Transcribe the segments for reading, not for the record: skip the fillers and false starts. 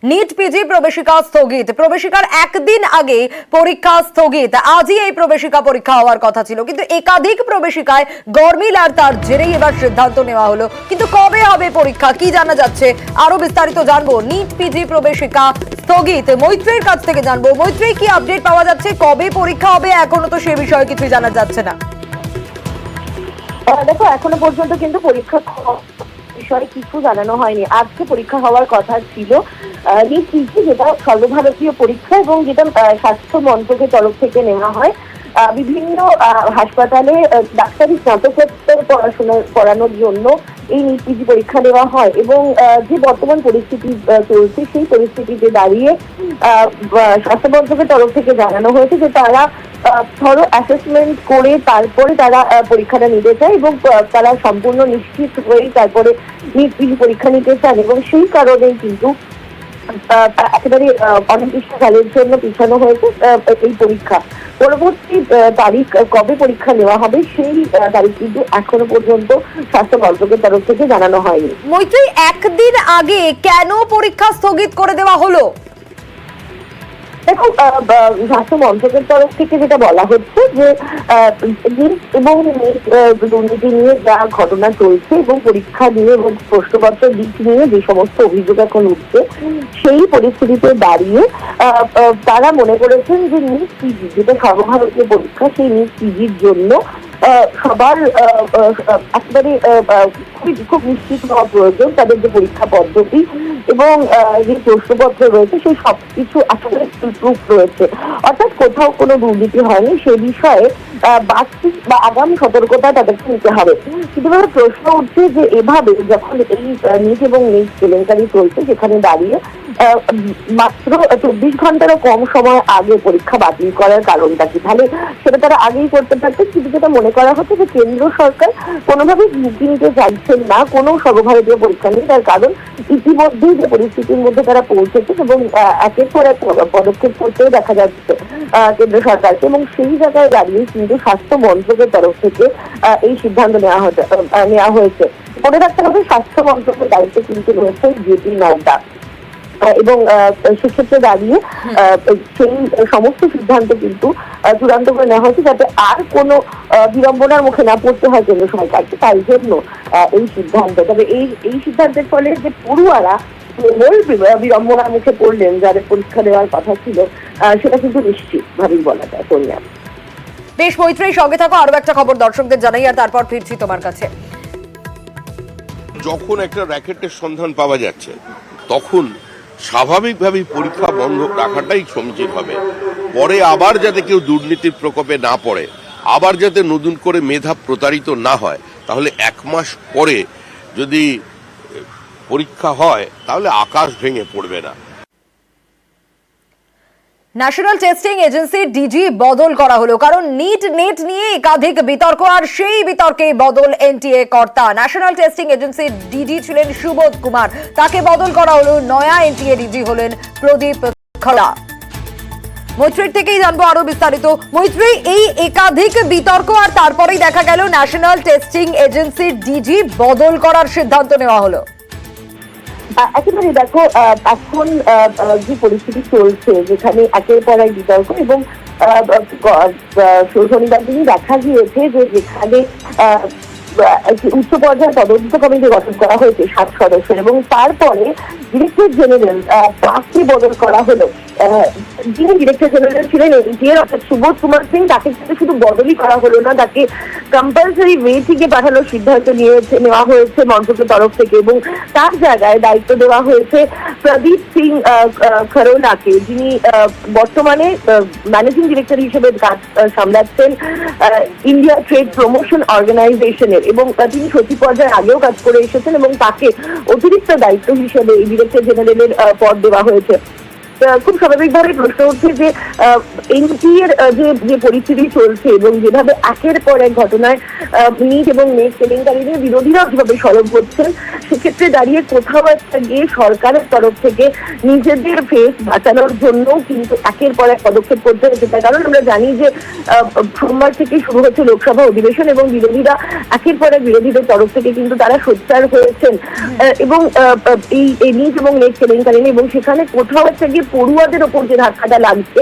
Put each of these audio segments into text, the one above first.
NEET PG প্রবেশিকা স্থগিত, প্রবেশিকার একদিন আগে পরীক্ষা স্থগিত। আজই এই প্রবেশিকা পরীক্ষা হওয়ার কথা ছিল, কিন্তু একাধিক প্রবেশিকায় গরমিল আর তার জেরেই এবার সিদ্ধান্ত নেওয়া হলো। কিন্তু কবে হবে পরীক্ষা, কি জানা যাচ্ছে, আরো বিস্তারিত জানবো। নিট পিজি প্রবেশিকা স্থগিত, মৈত্রীর কাছ থেকে জানবো। মৈত্রী, কি আপডেট পাওয়া যাচ্ছে, কবে পরীক্ষা হবে? এখনো তো সে বিষয়ে কিছুই জানা যাচ্ছে না। দেখো, এখনো পর্যন্ত কিন্তু পরীক্ষা বিষয়ে কিছু জানানো হয়নি। আজকে পরীক্ষা হওয়ার কথা ছিল। নিট পিজি যেটা সর্বভারতীয় পরীক্ষা এবং যেটা স্বাস্থ্য মন্ত্রকের তরফ থেকে নেওয়া হয়। বিভিন্ন হাসপাতালে ডাক্তারি স্নাতকোত্তর পড়াশোনা করানোর জন্য এই নিট পিজি পরীক্ষা দেওয়া হয় এবং যে বর্তমান পরিস্থিতি চলছে সেই পরিস্থিতিতে দাঁড়িয়ে স্বাস্থ্য মন্ত্রকের তরফ থেকে জানানো হয়েছে যে তারা থরো অ্যাসেসমেন্ট করে তারপরে তারা পরীক্ষাটা নিতে চায় এবং তারা সম্পূর্ণ নিশ্চিত হয়েই তারপরে নিট পিজি পরীক্ষা নিতে চান এবং সেই কারণেই কিন্তু একেবারে অনির্দিষ্টকালের জন্য পিছানো হয়েছে এই পরীক্ষা। পরবর্তী তারিখ কবে পরীক্ষা নেওয়া হবে সেই তারিখ কিন্তু এখনো পর্যন্ত স্বাস্থ্য মন্ত্রকের তরফ থেকে জানানো হয়নি। মৈত্রী, একদিন আগে কেন পরীক্ষা স্থগিত করে দেওয়া হলো? দেখো, স্বাস্থ্য মন্ত্রকের তরফ থেকে যেটা বলা হচ্ছে যে নিট এবং দুর্নীতি নিয়ে যা ঘটনা চলছে এবং পরীক্ষা নিয়ে এবং প্রশ্নপত্র দিক নিয়ে যে সমস্ত অভিযোগ এখন উঠছে সেই পরিস্থিতিতে দাঁড়িয়ে তারা মনে করেছেন যে নিট পিজি যেটা সর্বভারতীয় পরীক্ষা সেই নিট পিজির জন্য সবার একেবারে খুব নিশ্চিত হওয়া প্রয়োজন। তাদের যে পরীক্ষা পদ্ধতি এবং যে প্রশ্নপত্র রয়েছে সেই সবকিছু আসলে প্রুফ রয়েছে, অর্থাৎ কোথাও কোনো দুর্নীতি হয়নি সে বিষয়ে বাস্তব বা আগাম সতর্কতা তাদেরকে নিতে হবে। কিন্তু প্রশ্ন উঠছে যে এভাবে যখন এই নিট এবং নিট কেলেঙ্কারি চলছে সেখানে দাঁড়িয়ে মাত্র 24 ঘন্টারও কম সময় আগে পরীক্ষা বাতিল করার কারণটা কি? তাহলে সেটা তারা আগেই করতে পারতেন। কিন্তু যেটা মনে করা হচ্ছে যে কেন্দ্র সরকার কোনোভাবেই ঝুঁকি নিতে চাইছেন না কোনো সর্বভারতীয় পরীক্ষা নিয়ে, তার কারণ ইতিমধ্যেই যে পরিস্থিতির মধ্যে তারা পৌঁছেছে এবং একের পর এক পদক্ষেপ করতেও দেখা যাচ্ছে কেন্দ্র সরকারকে এবং সেই জায়গায় দাঁড়িয়ে কিন্তু স্বাস্থ্য মন্ত্রকের তরফ থেকে এই সিদ্ধান্ত নেওয়া হয়েছে। মনে রাখতে হবে স্বাস্থ্য মন্ত্রকের দায়িত্বে কিন্তু রয়েছে জেপি নাড্ডা এবং সেক্ষেত্রে দাঁড়িয়ে সেই সমস্ত সিদ্ধান্ত কিন্তু চূড়ান্ত করে নেওয়া হয়েছে যাতে আর কোনো বিড়ম্বনার মুখে না পড়তে হয় কেন্দ্র সরকারকে, তাই জন্য এই সিদ্ধান্ত। তবে এই সিদ্ধান্তের ফলে যে পড়ুয়ারা বিড়ম্বনার মুখে পড়লেন যাদের পরীক্ষা দেওয়ার কথা ছিল সেটা কিন্তু নিশ্চিতভাবেই বলা যায়। কন্যা, বেশ মৈত্রী, সঙ্গে থাকো, আরো একটা খবর দর্শকদের জানাই আর তারপর ফিরছি তোমার কাছে। যখন একটা র্যাকেটের সন্ধান পাওয়া যাচ্ছে তখন স্বাভাবিকভাবেই পরীক্ষা বন্ধ রাখাটাই সমীচীন হবে। পরে আবার যাতে কেউ দুর্নীতির প্রকোপে না পড়ে, আবার যাতে নতুন করে মেধা প্রতারিত না হয়, তাহলে 1 মাস পরে যদি পরীক্ষা হয় তাহলে আকাশ ভেঙে পড়বে না। ন্যাশনাল টেস্টিং এজেন্সির ডিজি বদল করা হলো, কারণ নিট নেট নিয়ে একাধিক বিতর্ক আর সেই বিতর্কে বদল এনটিএ কর্তা। ন্যাশনাল টেস্টিং এজেন্সির ডিজি ছিলেন সুবোধ কুমার, তাকে বদল করা হলো। নয়া এনটিএ ডিজি হলেন প্রদীপ খড়া। মৈত্রীর থেকেই জানবো আরো বিস্তারিত। মৈত্রী, এই একাধিক বিতর্ক আর তারপরেই দেখা গেল ন্যাশনাল টেস্টিং এজেন্সির ডিজি বদল করার সিদ্ধান্ত নেওয়া হলো। একেবারে দেখো, এখন যে পরিস্থিতি চলছে যেখানে একের পর এক বিতর্ক এবং শনিবার দিনই দেখা গিয়েছে যে যেখানে উচ্চ পর্যায়ের তদন্ত কমিটি গঠন করা হয়েছে 7 সদস্যের এবং তারপরে ডিরেক্টর জেনারেল তাকে বদল করা হলো। যিনি ডিরেক্টর জেনারেল ছিলেন এনটিএর অর্থাৎ সুবোধ কুমার সিং, তাকে শুধু বদলই করা হলো না, তাকে কম্পালসারি ওয়ে থেকে পাঠানোর সিদ্ধান্ত নেওয়া হয়েছে মন্ত্রকের তরফ থেকে এবং তার জায়গায় দায়িত্ব দেওয়া হয়েছে প্রদীপ সিং খরোলাকে, যিনি বর্তমানে ম্যানেজিং ডিরেক্টর হিসেবে কাজ সামলাচ্ছেন ইন্ডিয়া ট্রেড প্রমোশন অর্গানাইজেশনের এবং তিনি সচিব পর্যায়ে আগেও কাজ করে এসেছেন এবং তাকে অতিরিক্ত দায়িত্ব হিসেবে এই ডিরেক্টর জেনারেলের পদ দেওয়া হয়েছে। খুব স্বাভাবিকভাবে প্রশ্ন উঠছে যে এনটি এর যে পরিস্থিতি চলছে এবং যেভাবে একের পর এক ঘটনায় নিট এবং নেট কেলেঙ্কারি নিয়ে বিরোধীরা যেভাবে সরব হচ্ছেন, সেক্ষেত্রে দাঁড়িয়ে কোথাও একটা গিয়ে সরকারের তরফ থেকে নিজেদের ফেস বাঁচানোর জন্য কিন্তু একের পর এক পদক্ষেপ করতে হচ্ছে। তার কারণ আমরা জানি যে সোমবার থেকে শুরু হচ্ছে লোকসভা অধিবেশন এবং বিরোধীরা একের পর এক বিরোধীদের তরফ থেকে কিন্তু তারা সোচ্চার হয়েছেন এবং এই নিট এবং নেট কেলেঙ্কারি এবং সেখানে কোথাও একটা গিয়ে পড়ুয়াদের ওপর যে ধাক্কাটা লাগছে,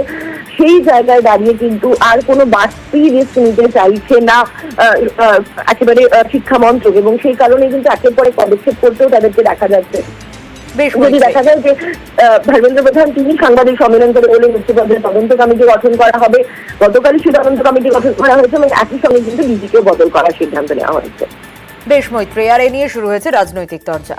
সেই জায়গায় দাঁড়িয়ে কিন্তু আর কোনো বাড়তি রিস্ক নিতে চাইছে না একেবারে শিক্ষা মন্ত্রক, এবং সেই কারণে কিন্তু একের পরে পদক্ষেপ করতেও তাদেরকে দেখা যাচ্ছে। যদি দেখা যায় যে ধর্মেন্দ্র প্রধান তিনি সাংবাদিক সম্মেলন করে বলে উচ্চপদের তদন্ত কমিটি গঠন করা হবে, গতকালই সেই তদন্ত কমিটি গঠন করা হয়েছে এবং একই সঙ্গে কিন্তু ডিজিকেও বদল করার সিদ্ধান্ত নেওয়া হয়েছে। বেশ মৈত্রী, আর এ নিয়ে শুরু হয়েছে রাজনৈতিক চর্চা।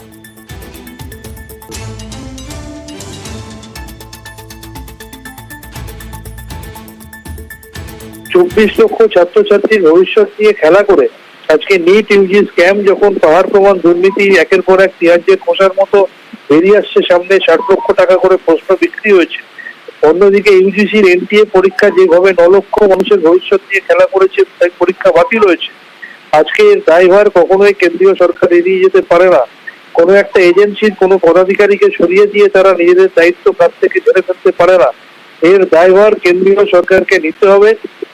চব্বিশ লক্ষ ছাত্রছাত্রীর ভবিষ্যৎ নিয়ে খেলা করে আজকে নিট ইউজি স্ক্যাম যখন পাহাড় প্রমাণ দুর্নীতি একের পর এক পেঁয়াজের খোসার মতো বেরিয়ে আসছে সামনে, 60 লক্ষ টাকা করে প্রশ্ন বিক্রি হয়েছে। অন্যদিকে ইউজিসির এনটিএ পরীক্ষা যেভাবে 9 লক্ষ মানুষের ভবিষ্যৎ নিয়ে খেলা করেছে, তাই পরীক্ষা বাতিল হয়েছে। আজকে এর দায়ভার কখনোই কেন্দ্রীয় সরকার এড়িয়ে যেতে পারে না। কোনো একটা এজেন্সির কোনো পদাধিকারীকে সরিয়ে দিয়ে তারা নিজেদের দায়িত্ব কাছ থেকে ঝেড়ে ফেলতে পারে না। এর দায়ভার কেন্দ্রীয় সরকারকে নিতে হবে।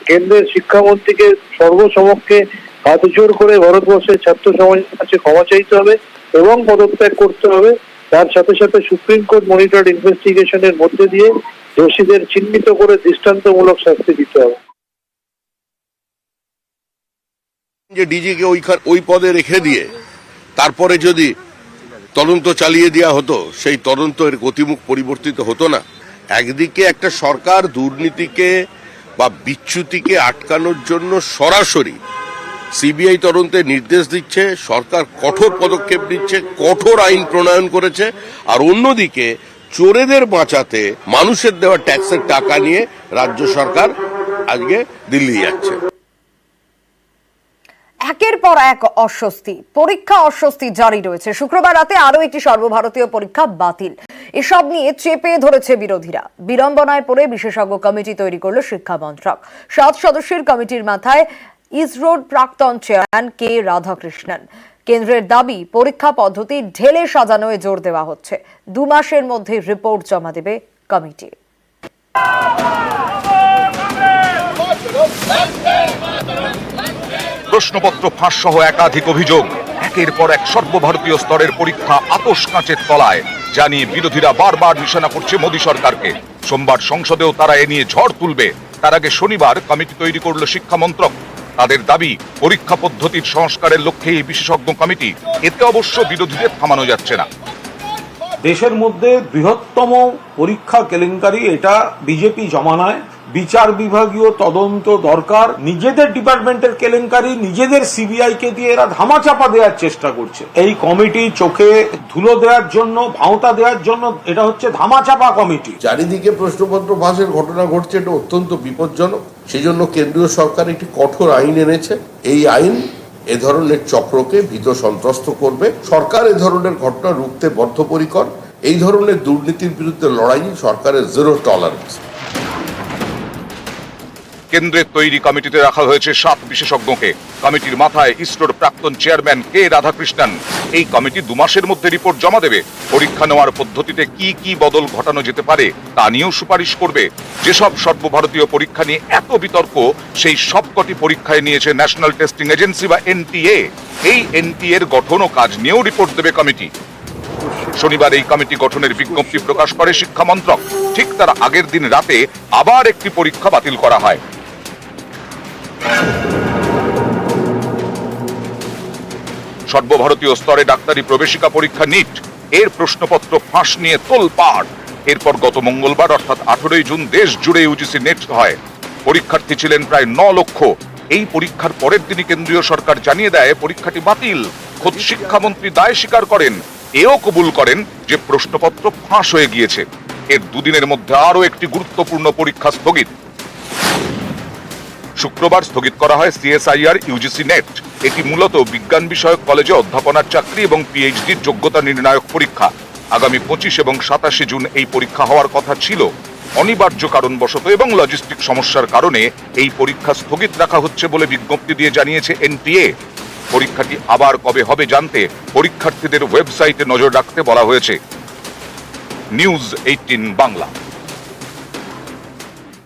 কেন্দ্রের শিক্ষামন্ত্রীকে সর্বসমক্ষে হাত জোর করে ভারতবর্ষের ছাত্র সমাজের কাছে ক্ষমা চাইতে হবে এবং পদত্যাগ করতে হবে। তার সাথে সাথে সুপ্রিম কোর্ট মনিটর্ড ইনভেস্টিগেশনের মধ্যে দিয়ে দোষীদের চিহ্নিত করে দৃষ্টান্তমূলক শাস্তি দিতে হবে। যে ডিজিকে ওই পদে রেখে দিয়ে তারপরে যদি তদন্ত চালিয়ে দেওয়া হতো, সেই তদন্তের গতিমুখ পরিবর্তিত হতো না। একদিকে একটা সরকার দুর্নীতিকে বা বিচ্যুতিকে আটকানোর জন্য সরাসরি সিবিআই তদন্তে নির্দেশ দিচ্ছে, সরকার কঠোর পদক্ষেপ নিচ্ছে, কঠোর আইন প্রণয়ন করেছে, আর অন্যদিকে চোরেদের বাঁচাতে মানুষের দেওয়া ট্যাক্সের টাকা নিয়ে রাজ্য সরকার আজকে দিল্লি যাচ্ছে। একের পর এক পরীক্ষা অস্বস্তি জারি রয়েছে। শুক্রবার রাতে আরো একটি সর্বভারতীয় পরীক্ষা বাতিল। এসব নিয়ে চেপে ধরেছে বিরোধীরা। বিড়ম্বনায় পড়ে বিশেষজ্ঞ কমিটি তৈরি করল শিক্ষা মন্ত্রক। 7 সদস্যের কমিটির মাথায় ইসরোর প্রাক্তন চেয়ারম্যান কে রাধাকৃষ্ণন। কেন্দ্রের দাবি, পরীক্ষা পদ্ধতি ঢেলে সাজানোয় জোর দেওয়া হচ্ছে। 2 মাসের মধ্যে রিপোর্ট জমা দেবে কমিটি। প্রশ্নপত্র ফাঁস সহ একাধিক অভিযোগ, একের পর এক সর্বভারতীয় স্তরের পরীক্ষা আতশ কাঁচের তলায়, জানিয়ে বিরোধীরা বারবার নিশানা করছে মোদী সরকারকে। সোমবার সংসদেও তারা এ নিয়ে ঝড় তুলবে। তার আগে শনিবার কমিটি তৈরি করল শিক্ষা মন্ত্রক। তাদের দাবি, পরীক্ষা পদ্ধতির সংস্কারের লক্ষ্যে এই বিশেষজ্ঞ কমিটি। এতে অবশ্য বিরোধীদের থামানো যাচ্ছে না। দেশের মধ্যে বৃহত্তম পরীক্ষা কেলেঙ্কারি এটা বিজেপি জমানায়। বিচার বিভাগীয় তদন্ত দরকার। নিজেদের ডিপার্টমেন্টের কেলেঙ্কারি নিজেদের সিবিআই কে দিয়ে এরা ধামাচাপা দেওয়ার চেষ্টা করছে। এই কমিটি চোখে ধুলো দেওয়ার জন্য, ভাঁওতা দেওয়ার জন্য, এটা হচ্ছে ধামাচাপা কমিটি। চারিদিকে প্রশ্নপত্র ফাঁসের ঘটনা ঘটছে, এটা অত্যন্ত বিপজ্জনক। সেই জন্য কেন্দ্রীয় সরকার একটি কঠোর আইন এনেছে। এই আইন এ ধরনের চক্রকে ভীত সন্ত্রস্ত করবে। সরকার এ ধরনের ঘটনা রুখতে বদ্ধপরিকর। এই ধরনের দুর্নীতির বিরুদ্ধে লড়াই সরকারের 0 টলারেন্স। কেন্দ্রের তৈরি কমিটিতে রাখা হয়েছে 7 বিশেষজ্ঞকে। কমিটির মাথায় ইসরোর প্রাক্তন চেয়ারম্যান কে রাধাকৃষ্ণন। এই কমিটি 2 মাসের মধ্যে রিপোর্ট জমা দেবে। পরীক্ষা নেওয়ার পদ্ধতিতে কি কি বদল ঘটানো যেতে পারে তা নিয়েও সুপারিশ করবে। যেসব সর্বভারতীয় পরীক্ষা নিয়ে এত বিতর্ক, সেই সবকটি পরীক্ষায় নিয়েছে ন্যাশনাল টেস্টিং এজেন্সি বা এনটিএ। এই এনটিএ এর গঠন ও কাজ নিয়েও রিপোর্ট দেবে কমিটি। শনিবার এই কমিটি গঠনের বিজ্ঞপ্তি প্রকাশ করে শিক্ষা মন্ত্রক। ঠিক তার আগের দিন রাতে আবার একটি পরীক্ষা বাতিল করা হয়। সর্বভারতীয় স্তরে ডাক্তারি প্রবেশিকা পরীক্ষা নিট, এর প্রশ্নপত্র ফাঁস নিয়ে তোলপাড়। এরপর গত মঙ্গলবার অর্থাৎ 18 জুন দেশ জুড়ে ইউজিসি নেট হয়। পরীক্ষার্থী ছিলেন প্রায় 9 লক্ষ। এই পরীক্ষার পরের দিনই কেন্দ্রীয় সরকার জানিয়ে দেয় পরীক্ষাটি বাতিল। খোদ শিক্ষামন্ত্রী দায় স্বীকার করেন, এও কবুল করেন যে প্রশ্নপত্র ফাঁস হয়ে গিয়েছে। এর 2 দিনের মধ্যে আরো একটি গুরুত্বপূর্ণ পরীক্ষা স্থগিত। শুক্রবার স্থগিত করা হয় সিএসআইআর ইউজিসি নেট। এটি মূলত বিজ্ঞান বিষয়ক কলেজে অধ্যাপনার চাকরি এবং পিএইচডির যোগ্যতা নির্ণায়ক পরীক্ষা। আগামী 25 এবং 27 জুন এই পরীক্ষা হওয়ার কথা ছিল। অনিবার্য কারণবশত এবং লজিস্টিক সমস্যার কারণে এই পরীক্ষা স্থগিত রাখা হচ্ছে বলে বিজ্ঞপ্তি দিয়ে জানিয়েছে এনটিএ। পরীক্ষাটি আবার কবে হবে জানতে পরীক্ষার্থীদের ওয়েবসাইটে নজর রাখতে বলা হয়েছে। নিউজ 18 বাংলা।